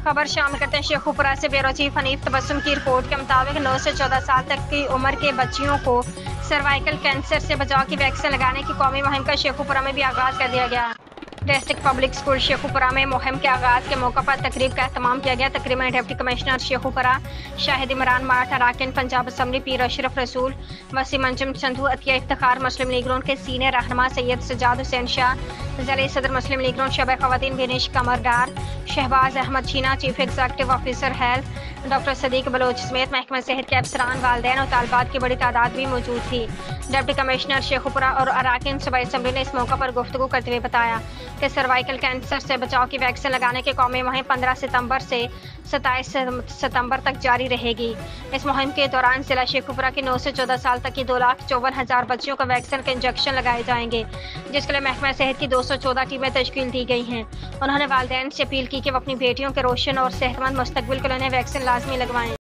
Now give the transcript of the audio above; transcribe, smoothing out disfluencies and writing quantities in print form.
खबर शामिल करते हैं शेखुपुरा से ब्यूरो चीफ हनीफ तबस्सुम की रिपोर्ट के मुताबिक 9 से 14 साल तक की उम्र के बच्चियों को सर्वाइकल कैंसर से बचाव की वैक्सीन लगाने की कौमी मुहिम का शेखुपुरा में भी आगाज कर दिया गया। डिस्ट्रिक्ट पब्लिक स्कूल शेखुपुरा में मुहिम के आगाज के मौके पर तकरीब का एहतमाम किया गया। तकरीब में डिप्टी कमिश्नर शेखुपुरा शाहिद इमरान माठ, अराकिन पंजाब असम्बली पीर अशरफ रसूल, वसीम अंजुम चंदू, अतिया इफ्तिखार, मुस्लिम लीग नून के सीनियर रहनुमा सैयद सजाद हुसैन शाह, ज़िले सदर मुस्लिम लीग नून शबे ख़वातीन Binish Qamardar, Shahbaz Ahmed Sheena, chief executive officer health doctor Sadiq Baloch समेत महकमा सेहत के अफसरान, वालिदैन और तालबात की बड़ी तादाद भी मौजूद थी। डिप्टी कमिश्नर शेखुपुरा और अराकिन सूबाई असम्बली ने इस मौका पर गुफ्तगू करते हुए बताया कि सर्वाइकल कैंसर से बचाव की वैक्सीन लगाने की कौमी मुहिम 15 सितंबर से 27 सितंबर तक जारी रहेगी। इस मुहिम के दौरान जिला शेखुपुरा की 9 से 14 साल तक की 2,54,000 बच्चियों को वैक्सीन के इंजेक्शन लगाए जाएंगे, जिसके लिए महकमा सेहत की 214 टीमें तश्कील दी गई हैं। उन्होंने वालिदैन से अपील की कि वो अपनी बेटियों के रोशन और सेहतमंद मुस्तकबिल के लिए उन्हें वैक्सीन लाजमी लगवाएं।